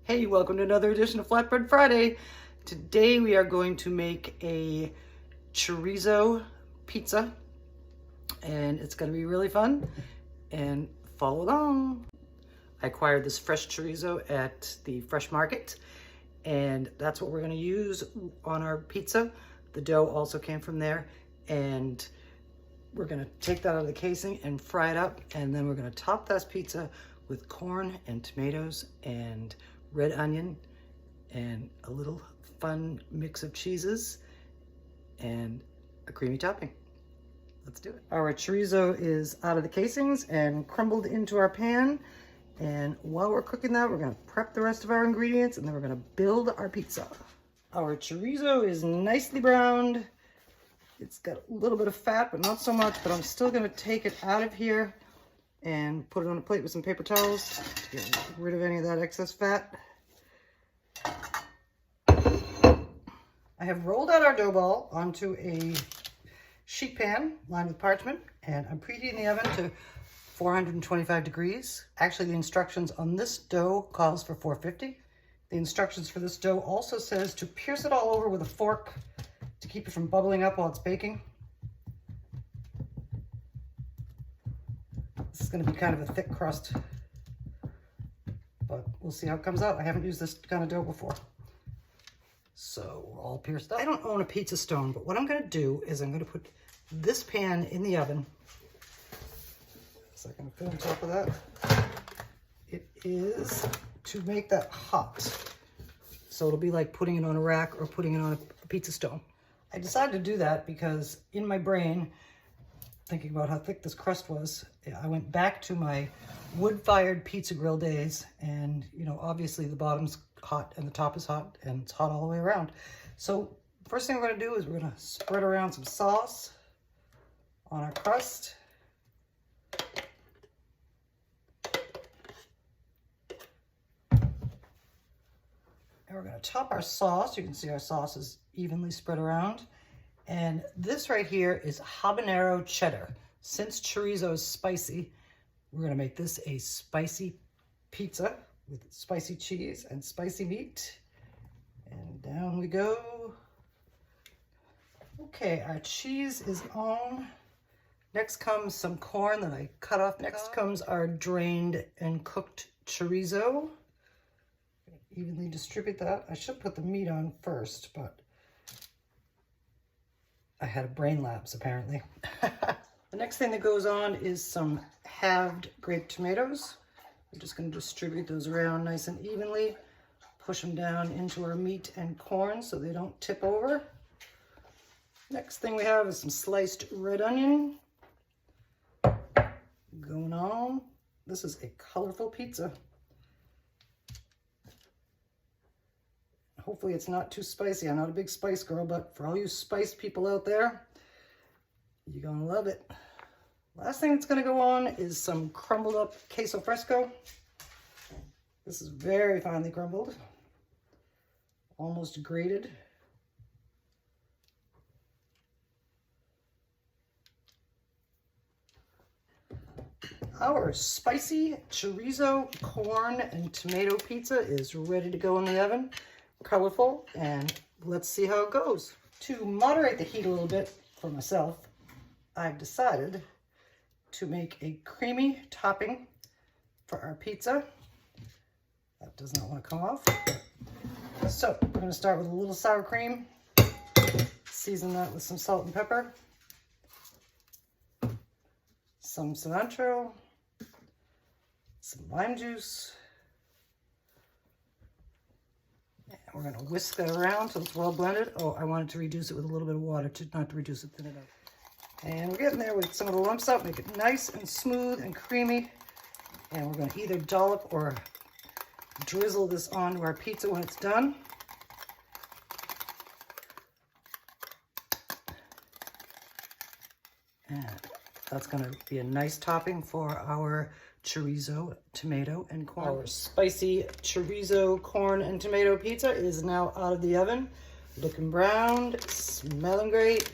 Hey, welcome to another edition of Flatbread Friday. Today we are going to make a chorizo pizza and it's going to be really fun, and follow along. I acquired this fresh chorizo at the fresh market and that's what we're going to use on our pizza. The dough also came from there, and we're going to take that out of the casing and fry it up, and then we're going to top this pizza with corn and tomatoes and red onion and a little fun mix of cheeses and a creamy topping. Let's do it. Our chorizo is out of the casings and crumbled into our pan. And while we're cooking that, we're gonna prep the rest of our ingredients, and then we're gonna build our pizza. Our chorizo is nicely browned. It's got a little bit of fat, but not so much, but I'm still gonna take it out of here and put it on a plate with some paper towels to get rid of any of that excess fat. I have rolled out our dough ball onto a sheet pan lined with parchment, and I'm preheating the oven to 425 degrees. Actually, the instructions on this dough calls for 450. The instructions for this dough also says to pierce it all over with a fork to keep it from bubbling up while it's baking. This is going to be kind of a thick crust, but we'll see how it comes out. I haven't used this kind of dough before. So we're all pierced up. I don't own a pizza stone, but what I'm going to do is I'm going to put this pan in the oven. So I'm going to put on top of that. It is to make that hot. So it'll be like putting it on a rack or putting it on a pizza stone. I decided to do that because in my brain, thinking about how thick this crust was, I went back to my wood-fired pizza grill days, and you know, obviously the bottom's hot and the top is hot, and it's hot all the way around. So first thing we're going to do is we're going to spread around some sauce on our crust. And we're going to top our sauce. You can see our sauce is evenly spread around. And this right here is habanero cheddar. Since chorizo is spicy, we're going to make this a spicy pizza with spicy cheese and spicy meat. And down we go. Okay, our cheese is on. Next comes some corn that I cut off. Next comes our drained and cooked chorizo. Evenly distribute that. I should put the meat on first, but I had a brain lapse apparently. The next thing that goes on is some halved grape tomatoes. We're just going to distribute those around nice and evenly. Push them down into our meat and corn so they don't tip over. Next thing we have is some sliced red onion going on. This is a colorful pizza. Hopefully it's not too spicy. I'm not a big spice girl, but for all you spice people out there, you're gonna love it. Last thing that's gonna go on is some crumbled up queso fresco. This is very finely crumbled, almost grated. Our spicy chorizo, corn, and tomato pizza is ready to go in the oven. Colorful, and let's see how it goes. To moderate the heat a little bit for myself, I've decided to make a creamy topping for our pizza. That does not want to come off. So we're going to start with a little sour cream, season that with some salt and pepper, some cilantro, some lime juice. We're going to whisk that around so it's well blended. Oh, I wanted to reduce it with a little bit of water, not to reduce it, thin it out. And we're getting there with some of the lumps up, make it nice and smooth and creamy. And we're going to either dollop or drizzle this onto our pizza when it's done. And that's going to be a nice topping for our chorizo, tomato, and corn. Our spicy chorizo, corn, and tomato pizza is now out of the oven. Looking browned, smelling great.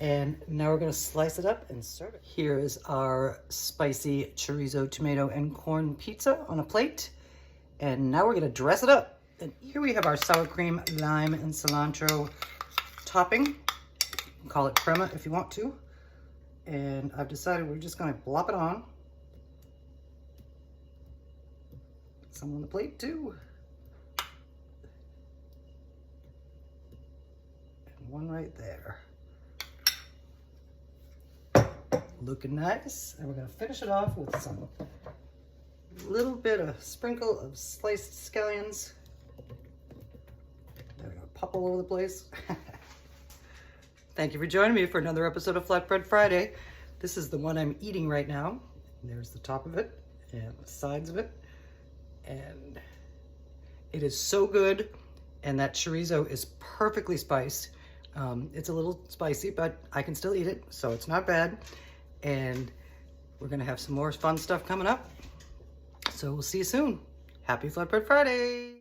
And now we're going to slice it up and serve it. Here is our spicy chorizo, tomato, and corn pizza on a plate. And now we're gonna dress it up. And here we have our sour cream, lime, and cilantro topping. You can call it crema if you want to. And I've decided we're just gonna plop it on. Some on the plate too. And one right there. Looking nice. And we're gonna finish it off with some little bit of sprinkle of sliced scallions. They're gonna pop all over the place. Thank you for joining me for another episode of Flatbread Friday. This is the one I'm eating right now. There's the top of it and the sides of it. And it is so good. And that chorizo is perfectly spiced. It's a little spicy, but I can still eat it, so it's not bad. And we're gonna have some more fun stuff coming up. So we'll see you soon. Happy Flatbread Friday.